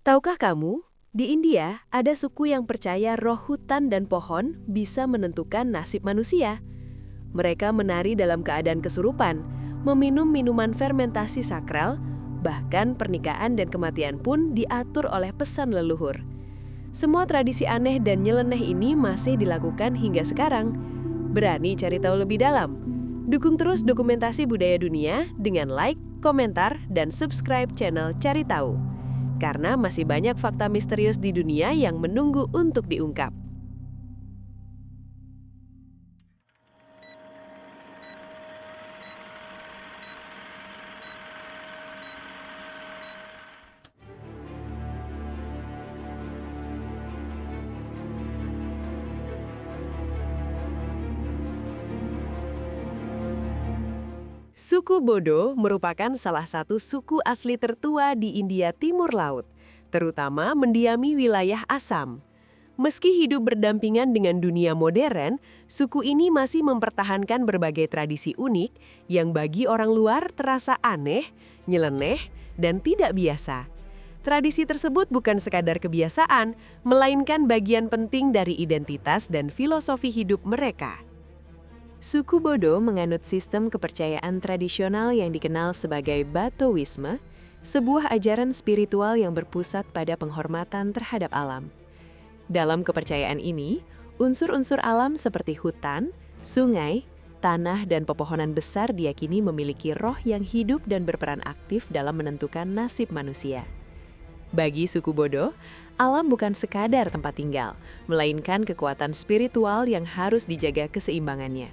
Tahukah kamu, di India ada suku yang percaya roh hutan dan pohon bisa menentukan nasib manusia. Mereka menari dalam keadaan kesurupan, meminum minuman fermentasi sakral, bahkan pernikahan dan kematian pun diatur oleh pesan leluhur. Semua tradisi aneh dan nyeleneh ini masih dilakukan hingga sekarang. Berani cari tahu lebih dalam? Dukung terus Dokumentasi Budaya Dunia dengan like, komentar, dan subscribe channel Cari Tahu. Karena masih banyak fakta misterius di dunia yang menunggu untuk diungkap. Suku Bodo merupakan salah satu suku asli tertua di India Timur Laut, terutama mendiami wilayah Assam. Meski hidup berdampingan dengan dunia modern, suku ini masih mempertahankan berbagai tradisi unik yang bagi orang luar terasa aneh, nyeleneh, dan tidak biasa. Tradisi tersebut bukan sekadar kebiasaan, melainkan bagian penting dari identitas dan filosofi hidup mereka. Suku Bodo menganut sistem kepercayaan tradisional yang dikenal sebagai Batowisme, sebuah ajaran spiritual yang berpusat pada penghormatan terhadap alam. Dalam kepercayaan ini, unsur-unsur alam seperti hutan, sungai, tanah, dan pepohonan besar diyakini memiliki roh yang hidup dan berperan aktif dalam menentukan nasib manusia. Bagi suku Bodo, alam bukan sekadar tempat tinggal, melainkan kekuatan spiritual yang harus dijaga keseimbangannya.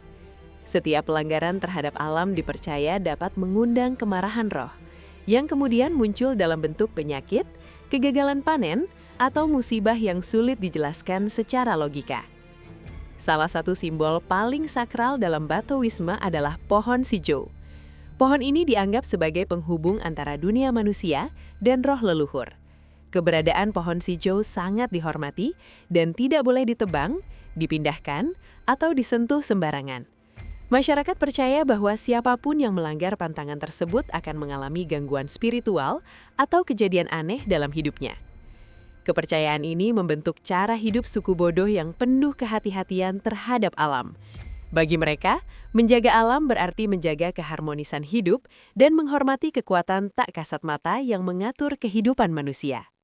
Setiap pelanggaran terhadap alam dipercaya dapat mengundang kemarahan roh, yang kemudian muncul dalam bentuk penyakit, kegagalan panen, atau musibah yang sulit dijelaskan secara logika. Salah satu simbol paling sakral dalam Batowisme adalah pohon sijo. Pohon ini dianggap sebagai penghubung antara dunia manusia dan roh leluhur. Keberadaan pohon sijo sangat dihormati dan tidak boleh ditebang, dipindahkan, atau disentuh sembarangan. Masyarakat percaya bahwa siapapun yang melanggar pantangan tersebut akan mengalami gangguan spiritual atau kejadian aneh dalam hidupnya. Kepercayaan ini membentuk cara hidup suku Bodo yang penuh kehati-hatian terhadap alam. Bagi mereka, menjaga alam berarti menjaga keharmonisan hidup dan menghormati kekuatan tak kasat mata yang mengatur kehidupan manusia.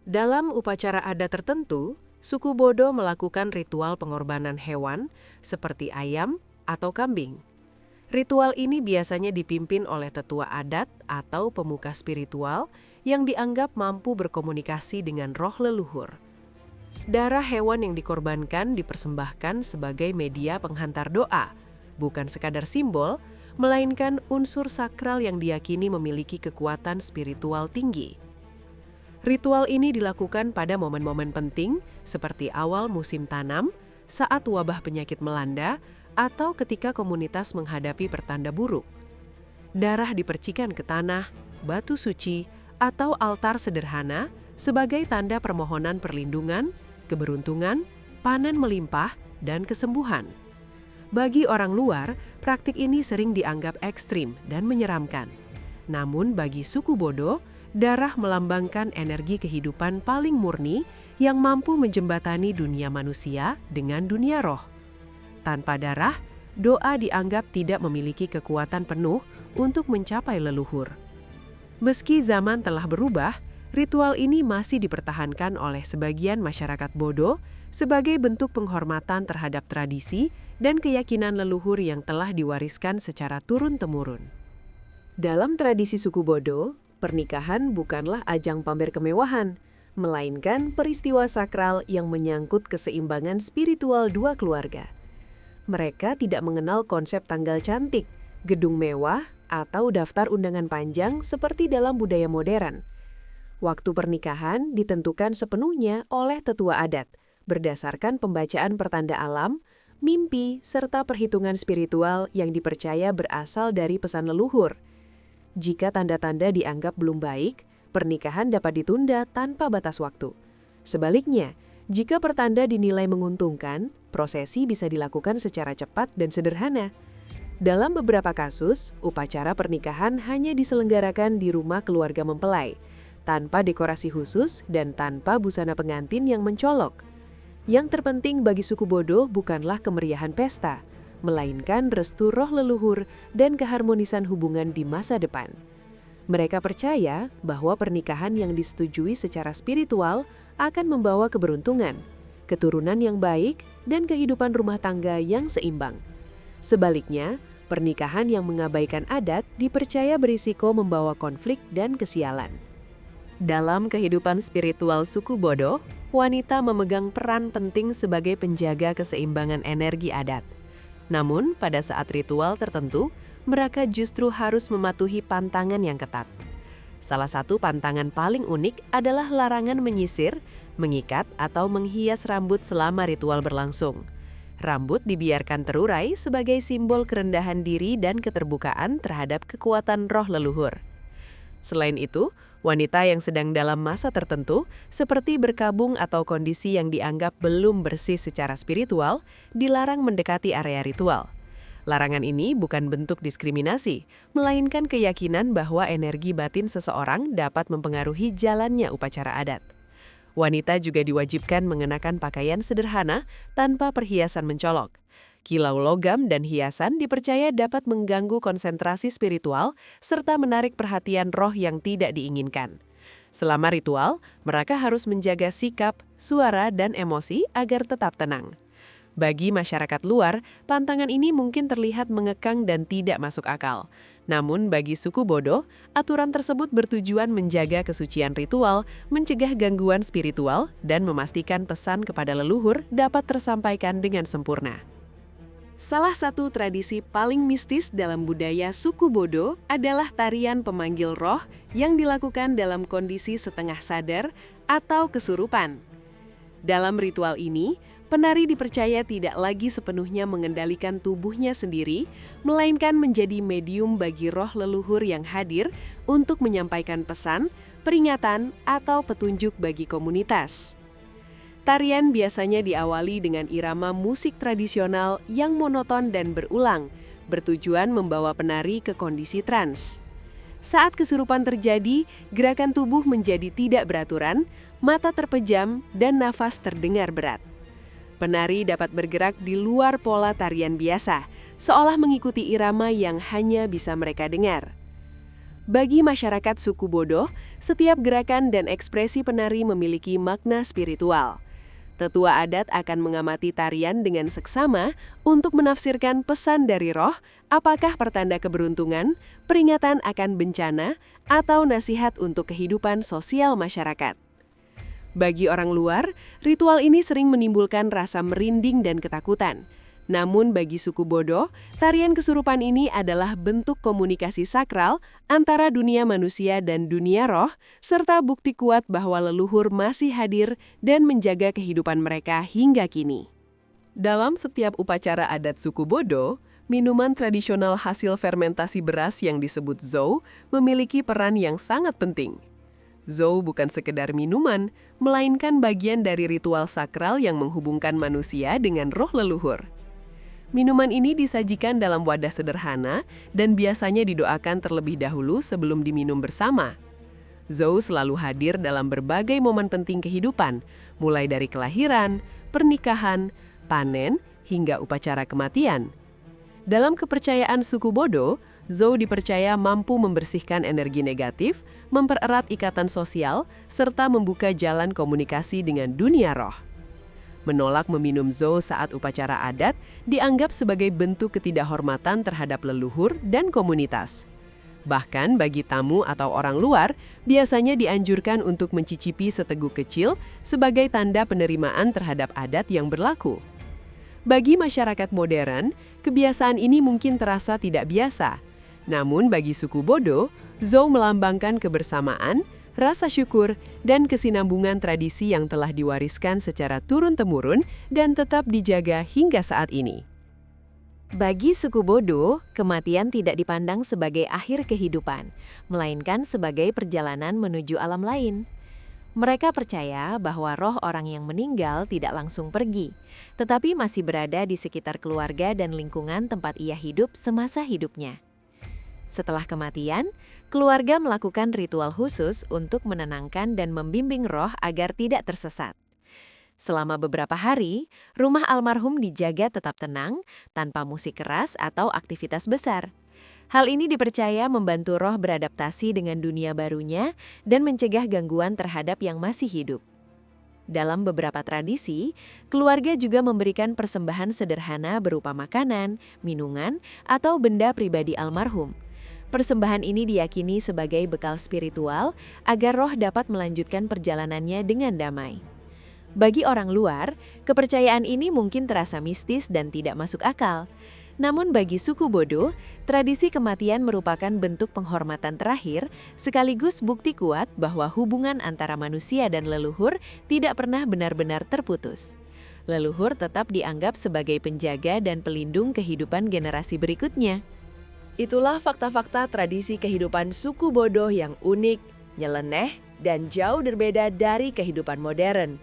Dalam upacara adat tertentu, suku Bodo melakukan ritual pengorbanan hewan seperti ayam atau kambing. Ritual ini biasanya dipimpin oleh tetua adat atau pemuka spiritual yang dianggap mampu berkomunikasi dengan roh leluhur. Darah hewan yang dikorbankan dipersembahkan sebagai media penghantar doa, bukan sekadar simbol, melainkan unsur sakral yang diyakini memiliki kekuatan spiritual tinggi. Ritual ini dilakukan pada momen-momen penting seperti awal musim tanam, saat wabah penyakit melanda, atau ketika komunitas menghadapi pertanda buruk. Darah dipercikan ke tanah, batu suci, atau altar sederhana sebagai tanda permohonan perlindungan, keberuntungan, panen melimpah, dan kesembuhan. Bagi orang luar, praktik ini sering dianggap ekstrim dan menyeramkan. Namun bagi suku Bodo, darah melambangkan energi kehidupan paling murni yang mampu menjembatani dunia manusia dengan dunia roh. Tanpa darah, doa dianggap tidak memiliki kekuatan penuh untuk mencapai leluhur. Meski zaman telah berubah, ritual ini masih dipertahankan oleh sebagian masyarakat Bodo sebagai bentuk penghormatan terhadap tradisi dan keyakinan leluhur yang telah diwariskan secara turun-temurun. Dalam tradisi suku Bodo, pernikahan bukanlah ajang pamer kemewahan, melainkan peristiwa sakral yang menyangkut keseimbangan spiritual dua keluarga. Mereka tidak mengenal konsep tanggal cantik, gedung mewah, atau daftar undangan panjang seperti dalam budaya modern. Waktu pernikahan ditentukan sepenuhnya oleh tetua adat, berdasarkan pembacaan pertanda alam, mimpi, serta perhitungan spiritual yang dipercaya berasal dari pesan leluhur. Jika tanda-tanda dianggap belum baik, pernikahan dapat ditunda tanpa batas waktu. Sebaliknya, jika pertanda dinilai menguntungkan, prosesi bisa dilakukan secara cepat dan sederhana. Dalam beberapa kasus, upacara pernikahan hanya diselenggarakan di rumah keluarga mempelai, tanpa dekorasi khusus dan tanpa busana pengantin yang mencolok. Yang terpenting bagi suku Bodo bukanlah kemeriahan pesta, melainkan restu roh leluhur dan keharmonisan hubungan di masa depan. Mereka percaya bahwa pernikahan yang disetujui secara spiritual akan membawa keberuntungan, keturunan yang baik, dan kehidupan rumah tangga yang seimbang. Sebaliknya, pernikahan yang mengabaikan adat dipercaya berisiko membawa konflik dan kesialan. Dalam kehidupan spiritual suku Bodo, wanita memegang peran penting sebagai penjaga keseimbangan energi adat. Namun, pada saat ritual tertentu, mereka justru harus mematuhi pantangan yang ketat. Salah satu pantangan paling unik adalah larangan menyisir, mengikat, atau menghias rambut selama ritual berlangsung. Rambut dibiarkan terurai sebagai simbol kerendahan diri dan keterbukaan terhadap kekuatan roh leluhur. Selain itu, wanita yang sedang dalam masa tertentu, seperti berkabung atau kondisi yang dianggap belum bersih secara spiritual, dilarang mendekati area ritual. Larangan ini bukan bentuk diskriminasi, melainkan keyakinan bahwa energi batin seseorang dapat mempengaruhi jalannya upacara adat. Wanita juga diwajibkan mengenakan pakaian sederhana tanpa perhiasan mencolok. Kilau logam dan hiasan dipercaya dapat mengganggu konsentrasi spiritual serta menarik perhatian roh yang tidak diinginkan. Selama ritual, mereka harus menjaga sikap, suara, dan emosi agar tetap tenang. Bagi masyarakat luar, pantangan ini mungkin terlihat mengekang dan tidak masuk akal. Namun bagi suku Bodo, aturan tersebut bertujuan menjaga kesucian ritual, mencegah gangguan spiritual, dan memastikan pesan kepada leluhur dapat tersampaikan dengan sempurna. Salah satu tradisi paling mistis dalam budaya suku Bodo adalah tarian pemanggil roh yang dilakukan dalam kondisi setengah sadar atau kesurupan. Dalam ritual ini, penari dipercaya tidak lagi sepenuhnya mengendalikan tubuhnya sendiri, melainkan menjadi medium bagi roh leluhur yang hadir untuk menyampaikan pesan, peringatan, atau petunjuk bagi komunitas. Tarian biasanya diawali dengan irama musik tradisional yang monoton dan berulang, bertujuan membawa penari ke kondisi trans. Saat kesurupan terjadi, gerakan tubuh menjadi tidak beraturan, mata terpejam, dan nafas terdengar berat. Penari dapat bergerak di luar pola tarian biasa, seolah mengikuti irama yang hanya bisa mereka dengar. Bagi masyarakat suku Bodo, setiap gerakan dan ekspresi penari memiliki makna spiritual. Tetua adat akan mengamati tarian dengan seksama untuk menafsirkan pesan dari roh, apakah pertanda keberuntungan, peringatan akan bencana, atau nasihat untuk kehidupan sosial masyarakat. Bagi orang luar, ritual ini sering menimbulkan rasa merinding dan ketakutan. Namun bagi suku Bodo, tarian kesurupan ini adalah bentuk komunikasi sakral antara dunia manusia dan dunia roh, serta bukti kuat bahwa leluhur masih hadir dan menjaga kehidupan mereka hingga kini. Dalam setiap upacara adat suku Bodo, minuman tradisional hasil fermentasi beras yang disebut zhou memiliki peran yang sangat penting. Zhou bukan sekedar minuman, melainkan bagian dari ritual sakral yang menghubungkan manusia dengan roh leluhur. Minuman ini disajikan dalam wadah sederhana dan biasanya didoakan terlebih dahulu sebelum diminum bersama. Zhou selalu hadir dalam berbagai momen penting kehidupan, mulai dari kelahiran, pernikahan, panen, hingga upacara kematian. Dalam kepercayaan suku Bodo, Zhou dipercaya mampu membersihkan energi negatif, mempererat ikatan sosial, serta membuka jalan komunikasi dengan dunia roh. Menolak meminum zhou saat upacara adat dianggap sebagai bentuk ketidakhormatan terhadap leluhur dan komunitas. Bahkan bagi tamu atau orang luar, biasanya dianjurkan untuk mencicipi seteguk kecil sebagai tanda penerimaan terhadap adat yang berlaku. Bagi masyarakat modern, kebiasaan ini mungkin terasa tidak biasa. Namun bagi suku Bodo, zhou melambangkan kebersamaan, rasa syukur, dan kesinambungan tradisi yang telah diwariskan secara turun-temurun dan tetap dijaga hingga saat ini. Bagi suku Bodo, kematian tidak dipandang sebagai akhir kehidupan, melainkan sebagai perjalanan menuju alam lain. Mereka percaya bahwa roh orang yang meninggal tidak langsung pergi, tetapi masih berada di sekitar keluarga dan lingkungan tempat ia hidup semasa hidupnya. Setelah kematian, keluarga melakukan ritual khusus untuk menenangkan dan membimbing roh agar tidak tersesat. Selama beberapa hari, rumah almarhum dijaga tetap tenang, tanpa musik keras atau aktivitas besar. Hal ini dipercaya membantu roh beradaptasi dengan dunia barunya dan mencegah gangguan terhadap yang masih hidup. Dalam beberapa tradisi, keluarga juga memberikan persembahan sederhana berupa makanan, minuman, atau benda pribadi almarhum. Persembahan ini diyakini sebagai bekal spiritual agar roh dapat melanjutkan perjalanannya dengan damai. Bagi orang luar, kepercayaan ini mungkin terasa mistis dan tidak masuk akal. Namun bagi suku Bodo, tradisi kematian merupakan bentuk penghormatan terakhir sekaligus bukti kuat bahwa hubungan antara manusia dan leluhur tidak pernah benar-benar terputus. Leluhur tetap dianggap sebagai penjaga dan pelindung kehidupan generasi berikutnya. Itulah fakta-fakta tradisi kehidupan suku Bodo yang unik, nyeleneh, dan jauh berbeda dari kehidupan modern.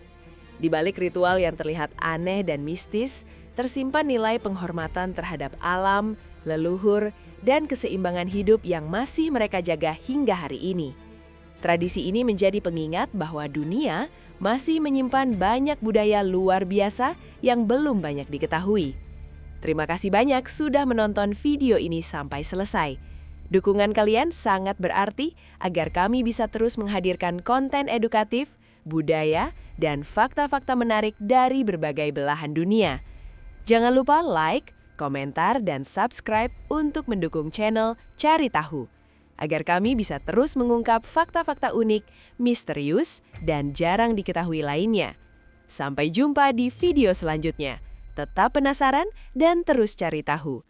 Di balik ritual yang terlihat aneh dan mistis, tersimpan nilai penghormatan terhadap alam, leluhur, dan keseimbangan hidup yang masih mereka jaga hingga hari ini. Tradisi ini menjadi pengingat bahwa dunia masih menyimpan banyak budaya luar biasa yang belum banyak diketahui. Terima kasih banyak sudah menonton video ini sampai selesai. Dukungan kalian sangat berarti agar kami bisa terus menghadirkan konten edukatif, budaya, dan fakta-fakta menarik dari berbagai belahan dunia. Jangan lupa like, komentar, dan subscribe untuk mendukung channel Cari Tahu, agar kami bisa terus mengungkap fakta-fakta unik, misterius, dan jarang diketahui lainnya. Sampai jumpa di video selanjutnya. Tetap penasaran dan terus cari tahu.